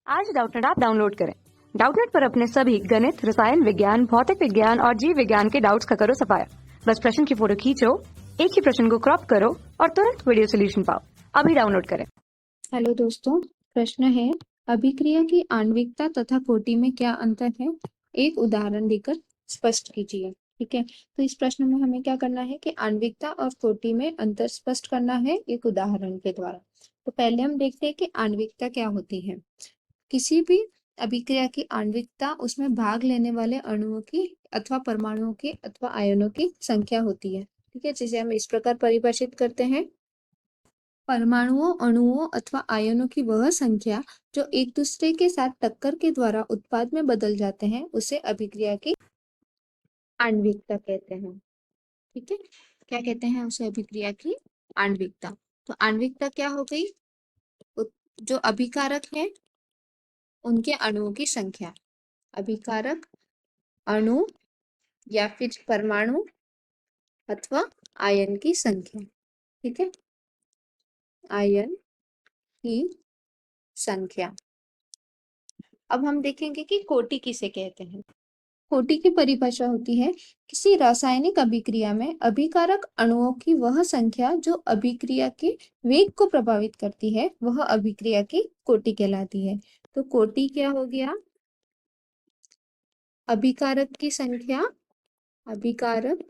आज Doubtnut app download करें। Doubtnut पर अपने सभी गणित, रसायन विज्ञान, भौतिक विज्ञान और जीव विज्ञान के डाउट्स का करो सफाया। बस प्रश्न की फोटो खींचो, एक ही प्रश्न को क्रॉप करो और तुरंत वीडियो सोल्यूशन पाओ। अभी डाउनलोड करें। हेलो दोस्तों, प्रश्न है अभिक्रिया की आणविकता तथा कोटि में क्या अंतर है, एक उदाहरण देकर स्पष्ट कीजिए। ठीक है, तो इस प्रश्न में हमें क्या करना है कि आणविकता और कोटि में अंतर स्पष्ट करना है एक उदाहरण के द्वारा। तो पहले हम देखते हैं कि आणविकता क्या होती है। किसी भी अभिक्रिया की आणविकता उसमें भाग लेने वाले अणुओं की अथवा परमाणुओं की अथवा आयनों की संख्या होती है। ठीक है, जिसे हम इस प्रकार परिभाषित करते हैं, परमाणुओं, अणुओं अथवा आयनों की वह संख्या जो एक दूसरे के साथ टक्कर के द्वारा उत्पाद में बदल जाते हैं उसे अभिक्रिया की आणविकता कहते हैं। ठीक है, क्या कहते हैं उसे? अभिक्रिया की आणविकता। तो आणविकता क्या हो गई? जो अभिकारक है उनके अणुओं की संख्या, अभिकारक अणु या फिर परमाणु अथवा आयन की संख्या। ठीक है, आयन की संख्या। अब हम देखेंगे कि कोटि किसे कहते हैं। कोटि की परिभाषा होती है किसी रासायनिक अभिक्रिया में अभिकारक अणुओं की वह संख्या जो अभिक्रिया के वेग को प्रभावित करती है, वह अभिक्रिया की कोटि कहलाती है। तो कोटि क्या हो गया? अभिकारक की संख्या, अभिकारक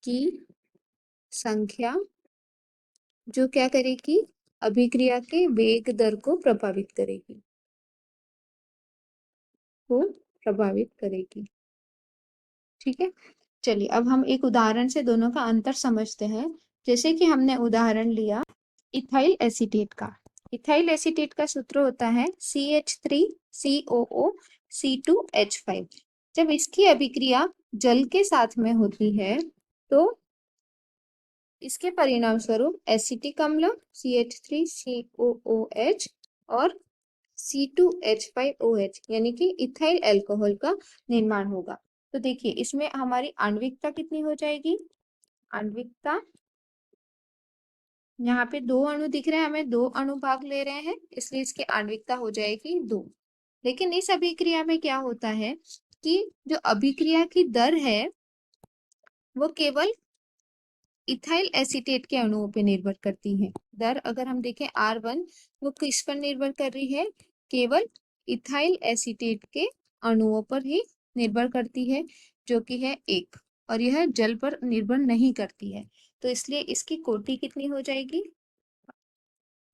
की संख्या जो क्या करेगी? अभिक्रिया के वेग दर को प्रभावित करेगी, ठीक है, चलिए अब हम एक उदाहरण से दोनों का अंतर समझते हैं। जैसे कि हमने उदाहरण लिया इथाइल एसीटेट का। इथाइल एसीटेट का सूत्र होता है CH3COO C2H5। जब इसकी अभिक्रिया जल के साथ में होती है तो इसके परिणाम स्वरूप एसिटिक अम्ल CH3COOH और C2H5OH यानी कि इथाइल अल्कोहल का निर्माण होगा। तो देखिए इसमें हमारी आणविकता कितनी हो जाएगी? आणविकता, यहाँ पे दो अणु दिख रहे हैं, हमें दो अणु भाग ले रहे हैं इसलिए इसकी आणविकता हो जाएगी 2। लेकिन इस अभिक्रिया में क्या होता है कि जो अभिक्रिया की दर है वो केवल इथाइल एसीटेट के अणुओं पे निर्भर करती है। दर अगर हम देखें R1, वो किस पर निर्भर कर रही है? केवल इथाइल एसीटेट के अणुओं पर ही निर्भर करती है, जो कि है 1, और यह जल पर निर्भर नहीं करती है। तो इसलिए इसकी कोटि कितनी हो जाएगी?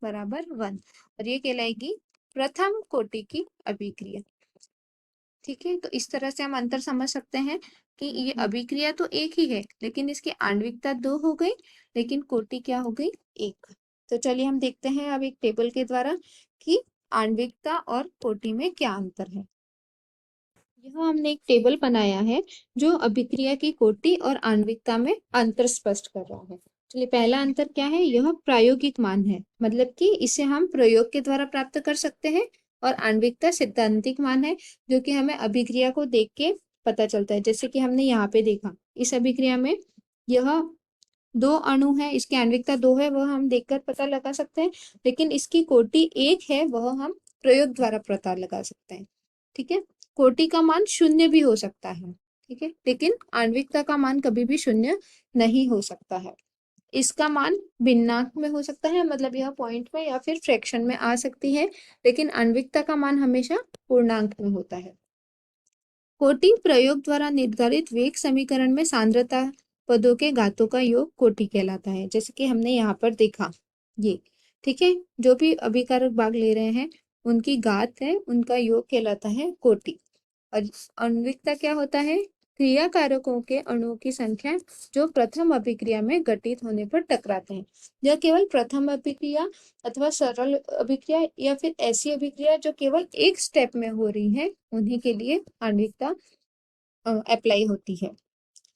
बराबर 1, और ये कहलाएगी प्रथम कोटि की अभिक्रिया। ठीक है, तो इस तरह से हम अंतर समझ सकते हैं कि ये अभिक्रिया तो एक ही है लेकिन इसकी आणविकता 2 हो गई, लेकिन कोटि क्या हो गई? 1। तो चलिए हम देखते हैं अब एक टेबल के द्वारा कि आणविकता और कोटि में क्या अंतर है। यहाँ हमने एक टेबल बनाया है जो अभिक्रिया की कोटि और आणविकता में अंतर स्पष्ट कर रहा है। चलिए पहला अंतर क्या है? यह प्रायोगिक मान है, मतलब कि इसे हम प्रयोग के द्वारा प्राप्त कर सकते हैं, और आणविकता सिद्धांतिक मान है जो कि हमें अभिक्रिया को देख के पता चलता है। जैसे कि हमने यहाँ पे देखा इस अभिक्रिया में यह 2 अणु है, इसकी आणविकता 2 है, वह हम देखकर पता लगा सकते हैं, लेकिन इसकी कोटि 1 है, वह हम प्रयोग द्वारा पता लगा सकते हैं। ठीक है, कोटि का मान 0 भी हो सकता है, ठीक है, लेकिन आणविकता का मान कभी भी 0 नहीं हो सकता है। इसका मान भिन्नांक में हो सकता है, मतलब यह पॉइंट में या फिर फ्रैक्शन में आ सकती है, लेकिन आणविकता का मान हमेशा पूर्णांक में होता है। कोटि प्रयोग द्वारा निर्धारित वेग समीकरण में सांद्रता पदों के घातों का योग कोटि कहलाता है, जैसे कि हमने यहाँ पर देखा ये। ठीक है, जो भी अभिकारक भाग ले रहे हैं उनकी घात है, उनका योग कहलाता है कोटि। और आणविकता क्या होता है? क्रिया कारकों के अणुओं की संख्या जो प्रथम अभिक्रिया में घटित होने पर टकराते हैं। यह केवल प्रथम अभिक्रिया अथवा सरल अभिक्रिया या फिर ऐसी अभिक्रिया जो केवल एक स्टेप में हो रही है उन्हीं के लिए आणविकता अप्लाई होती है।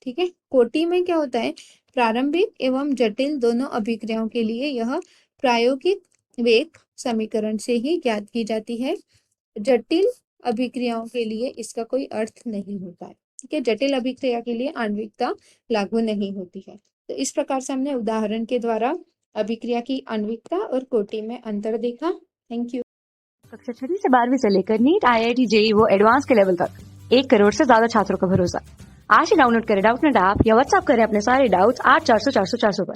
ठीक है, कोटि में क्या होता है? प्रारंभिक एवं जटिल दोनों अभिक्रियाओं के लिए यह प्रायोगिक वेग समीकरण से ही ज्ञात की जाती है। जटिल अभिक्रियाओं के लिए इसका कोई अर्थ नहीं होता है। ठीक है, जटिल अभिक्रिया के लिए आणविकता लागू नहीं होती है। तो इस प्रकार से हमने उदाहरण के द्वारा अभिक्रिया की आणविकता और कोटि में अंतर देखा। Thank you. कक्षा 6वीं से 12वीं से लेकर नीट, IIT, JEE वो एडवांस के लेवल तक 1 करोड़ से ज्यादा छात्रों का भरोसा। आज ही डाउनलोड करें डाउटनेट ऐप या व्हाट्सएप करें अपने सारे डाउट्स 8400 400 400 पर।